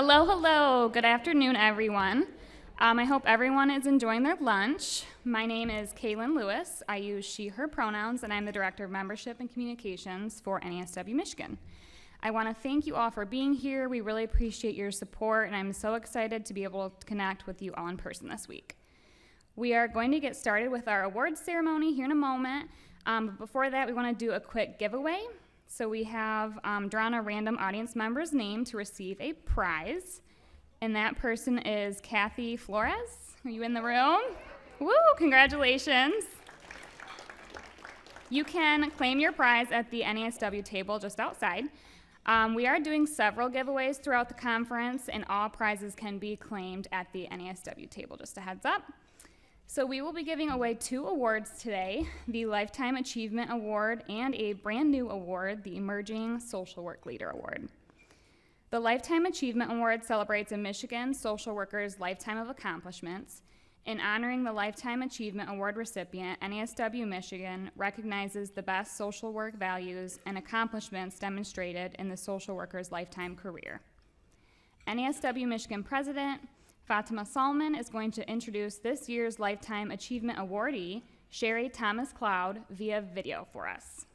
Hello, hello. Good afternoon, everyone. I hope everyone is enjoying their lunch. My name is Kaylin Lewis. I use she, her pronouns, and I'm the Director of Membership and Communications for NASW-Michigan. I want to thank you all for being here. We really appreciate your support, and I'm so excited to be able to connect with you all in person this week. We are going to get started with our awards ceremony here in a moment. But before that, we want to do a quick giveaway. So we have drawn a random audience member's name to receive a prize. And that person is Kathy Flores. Are you in the room? Woo, congratulations. You can claim your prize at the NASW table just outside. We are doing several giveaways throughout the conference, and all prizes can be claimed at the NASW table, just a heads up. So we will be giving away 2 awards today, the Lifetime Achievement Award and a brand new award, the Emerging Social Work Leader Award. The Lifetime Achievement Award celebrates a Michigan social worker's lifetime of accomplishments. In honoring the Lifetime Achievement Award recipient, NASW-Michigan recognizes the best social work values and accomplishments demonstrated in the social worker's lifetime career. NASW-Michigan President Fatima Salman is going to introduce this year's Lifetime Achievement Awardee, Sherry Thomas Cloud, via video for us.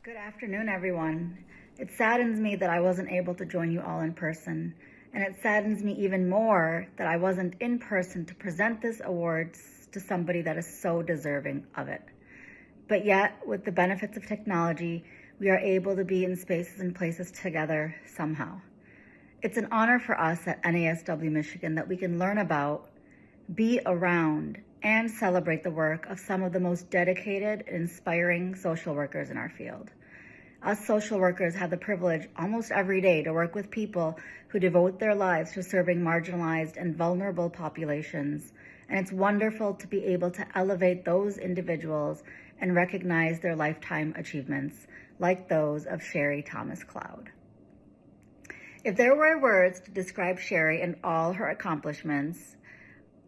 Good afternoon, everyone. It saddens me that I wasn't able to join you all in person, and it saddens me even more that I wasn't in person to present this award to somebody that is so deserving of it. But yet, with the benefits of technology, we are able to be in spaces and places together somehow. It's an honor for us at NASW-Michigan that we can learn about, be around, and celebrate the work of some of the most dedicated and inspiring social workers in our field. Us social workers have the privilege almost every day to work with people who devote their lives to serving marginalized and vulnerable populations, and it's wonderful to be able to elevate those individuals and recognize their lifetime achievements, like those of Sherry Thomas Cloud. If there were words to describe Sherry and all her accomplishments,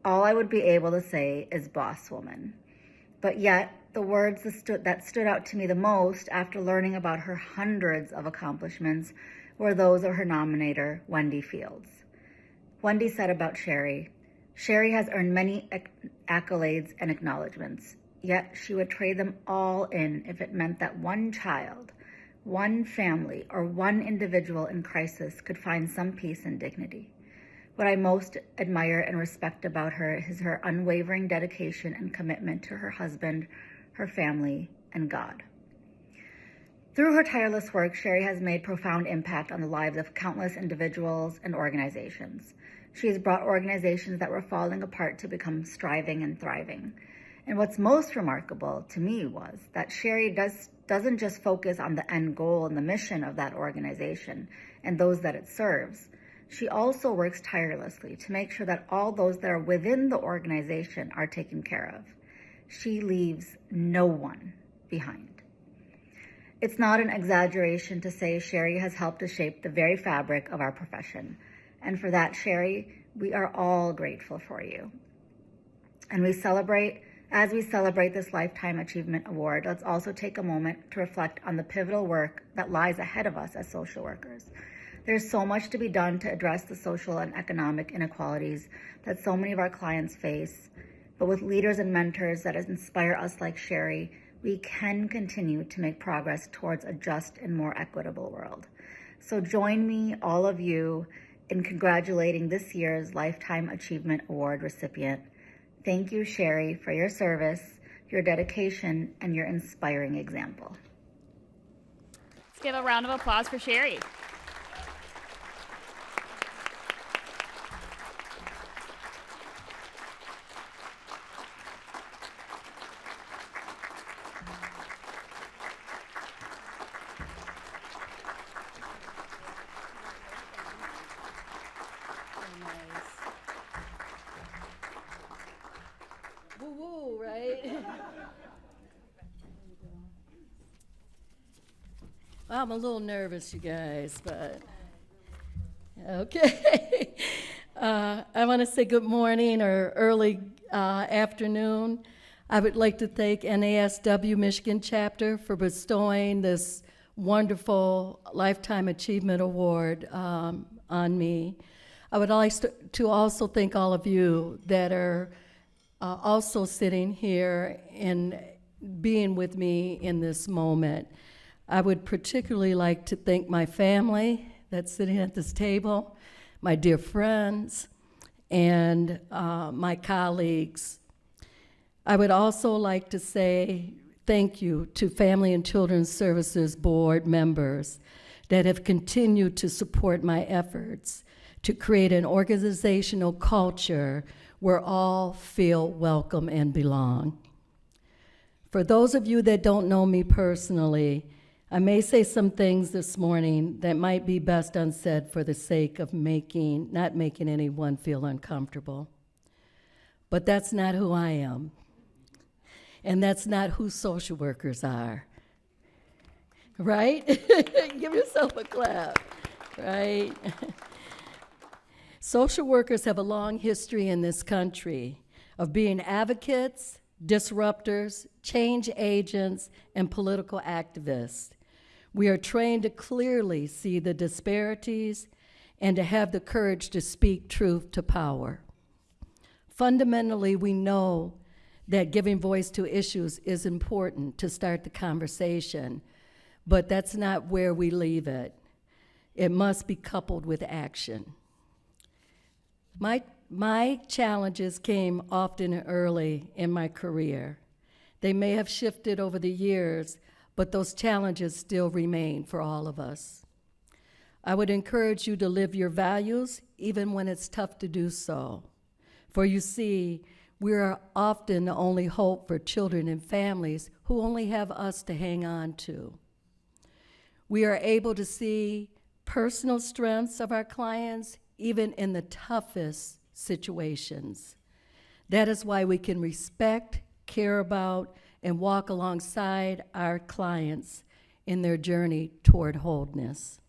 all I would be able to say is boss woman. But yet, the words that stood out to me the most after learning about her hundreds of accomplishments were those of her nominator, Wendy Fields. Wendy said about Sherry, "Sherry has earned many accolades and acknowledgments, yet she would trade them all in if it meant that one child, one family, or one individual in crisis could find some peace and dignity. What I most admire and respect about her is her unwavering dedication and commitment to her husband, her family, and God." Through her tireless work, Sherry has made profound impact on the lives of countless individuals and organizations. She has brought organizations that were falling apart to become striving and thriving. And what's most remarkable to me was that Sherry doesn't just focus on the end goal and the mission of that organization and those that it serves. She also works tirelessly to make sure that all those that are within the organization are taken care of. She leaves no one behind. It's not an exaggeration to say Sherry has helped to shape the very fabric of our profession. And for that, Sherry, we are all grateful for you. And as we celebrate this Lifetime Achievement Award, let's also take a moment to reflect on the pivotal work that lies ahead of us as social workers. There's so much to be done to address the social and economic inequalities that so many of our clients face. But with leaders and mentors that inspire us like Sherry, we can continue to make progress towards a just and more equitable world. So join me, all of you, in congratulating this year's Lifetime Achievement Award recipient. Thank you, Sherry, for your service, your dedication, and your inspiring example. Let's give a round of applause for Sherry. Woo-woo, right? Well, I'm a little nervous, you guys, but okay. I want to say good morning or early afternoon. I would like to thank NASW Michigan chapter for bestowing this wonderful Lifetime Achievement Award on me. I would like to also thank all of you that are also sitting here and being with me in this moment. I would particularly like to thank my family that's sitting at this table, my dear friends, and my colleagues. I would also like to say thank you to Family and Children's Services Board members that have continued to support my efforts to create an organizational culture where all feel welcome and belong. For those of you that don't know me personally, I may say some things this morning that might be best unsaid for the sake of not making anyone feel uncomfortable. But that's not who I am. And that's not who social workers are. Right? Give yourself a clap, right? Social workers have a long history in this country of being advocates, disruptors, change agents, and political activists. We are trained to clearly see the disparities and to have the courage to speak truth to power. Fundamentally, we know that giving voice to issues is important to start the conversation, but that's not where we leave it. It must be coupled with action. My challenges came often and early in my career. They may have shifted over the years, but those challenges still remain for all of us. I would encourage you to live your values even when it's tough to do so. For you see, we are often the only hope for children and families who only have us to hang on to. We are able to see personal strengths of our clients even in the toughest situations. That is why we can respect, care about, and walk alongside our clients in their journey toward wholeness.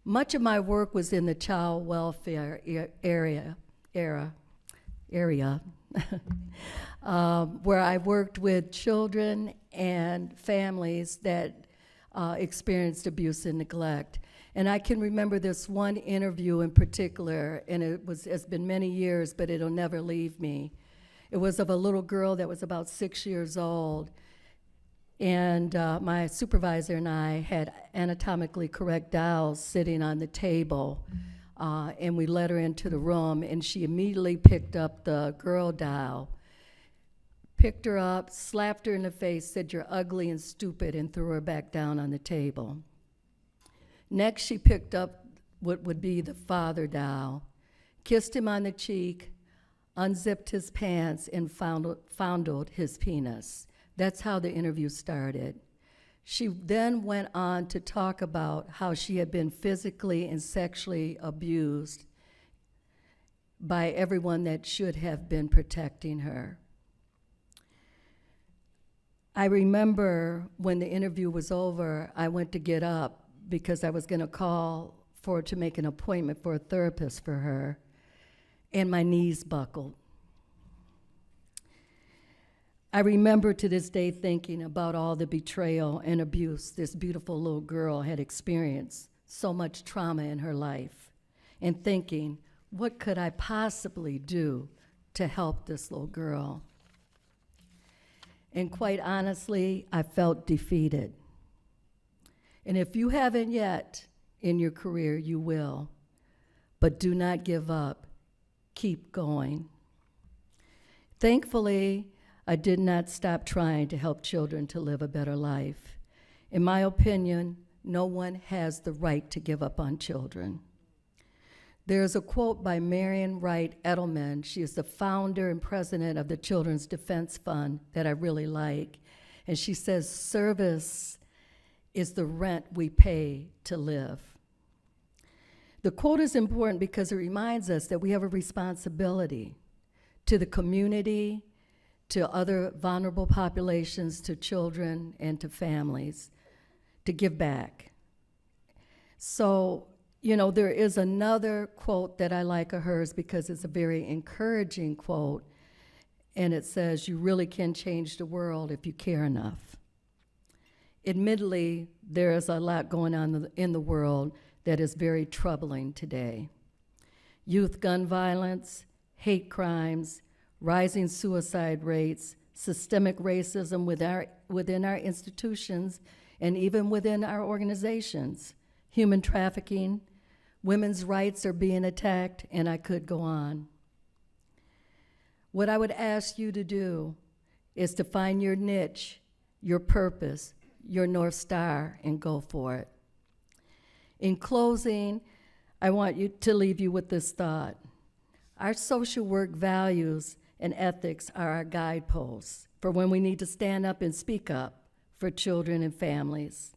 Much of my work was in the child welfare area, where I worked with children and families that experienced abuse and neglect. And I can remember this one interview in particular, and it's been many years, but it'll never leave me. It was of a little girl that was about 6 years old, and my supervisor and I had anatomically correct dolls sitting on the table, and we let her into the room, and she immediately picked up the girl doll, picked her up, slapped her in the face, said, "You're ugly and stupid," and threw her back down on the table. Next, she picked up what would be the father doll, kissed him on the cheek, unzipped his pants, and fondled his penis. That's how the interview started. She then went on to talk about how she had been physically and sexually abused by everyone that should have been protecting her. I remember when the interview was over, I went to get up because I was going to call to make an appointment for a therapist for her, and my knees buckled. I remember to this day thinking about all the betrayal and abuse this beautiful little girl had experienced, so much trauma in her life, and thinking, what could I possibly do to help this little girl? And quite honestly, I felt defeated. And if you haven't yet in your career, you will. But do not give up. Keep going. Thankfully, I did not stop trying to help children to live a better life. In my opinion, no one has the right to give up on children. There's a quote by Marian Wright Edelman. She is the founder and president of the Children's Defense Fund that I really like. And she says, "Service is the rent we pay to live." The quote is important because it reminds us that we have a responsibility to the community, to other vulnerable populations, to children, and to families, to give back. So, there is another quote that I like of hers because it's a very encouraging quote, and it says, "You really can change the world if you care enough." Admittedly, there is a lot going on in the world that is very troubling today. Youth gun violence, hate crimes, rising suicide rates, systemic racism within our institutions and even within our organizations, human trafficking, women's rights are being attacked, and I could go on. What I would ask you to do is to find your niche, your purpose, your North Star, and go for it. In closing, I want to leave you with this thought. Our social work values and ethics are our guideposts for when we need to stand up and speak up for children and families.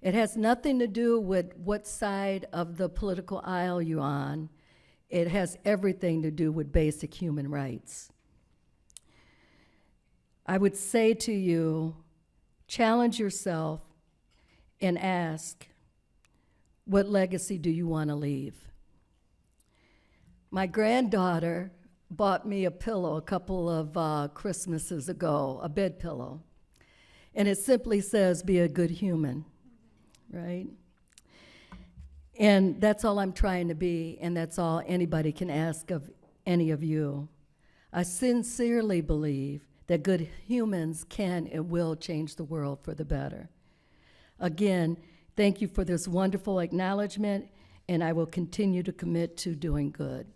It has nothing to do with what side of the political aisle you're on. It has everything to do with basic human rights. I would say to you, challenge yourself and ask, what legacy do you want to leave? My granddaughter bought me a pillow a couple of Christmases ago, a bed pillow, and it simply says, be a good human, right? And that's all I'm trying to be, and that's all anybody can ask of any of you. I sincerely believe that good humans can and will change the world for the better. Again, thank you for this wonderful acknowledgement, and I will continue to commit to doing good.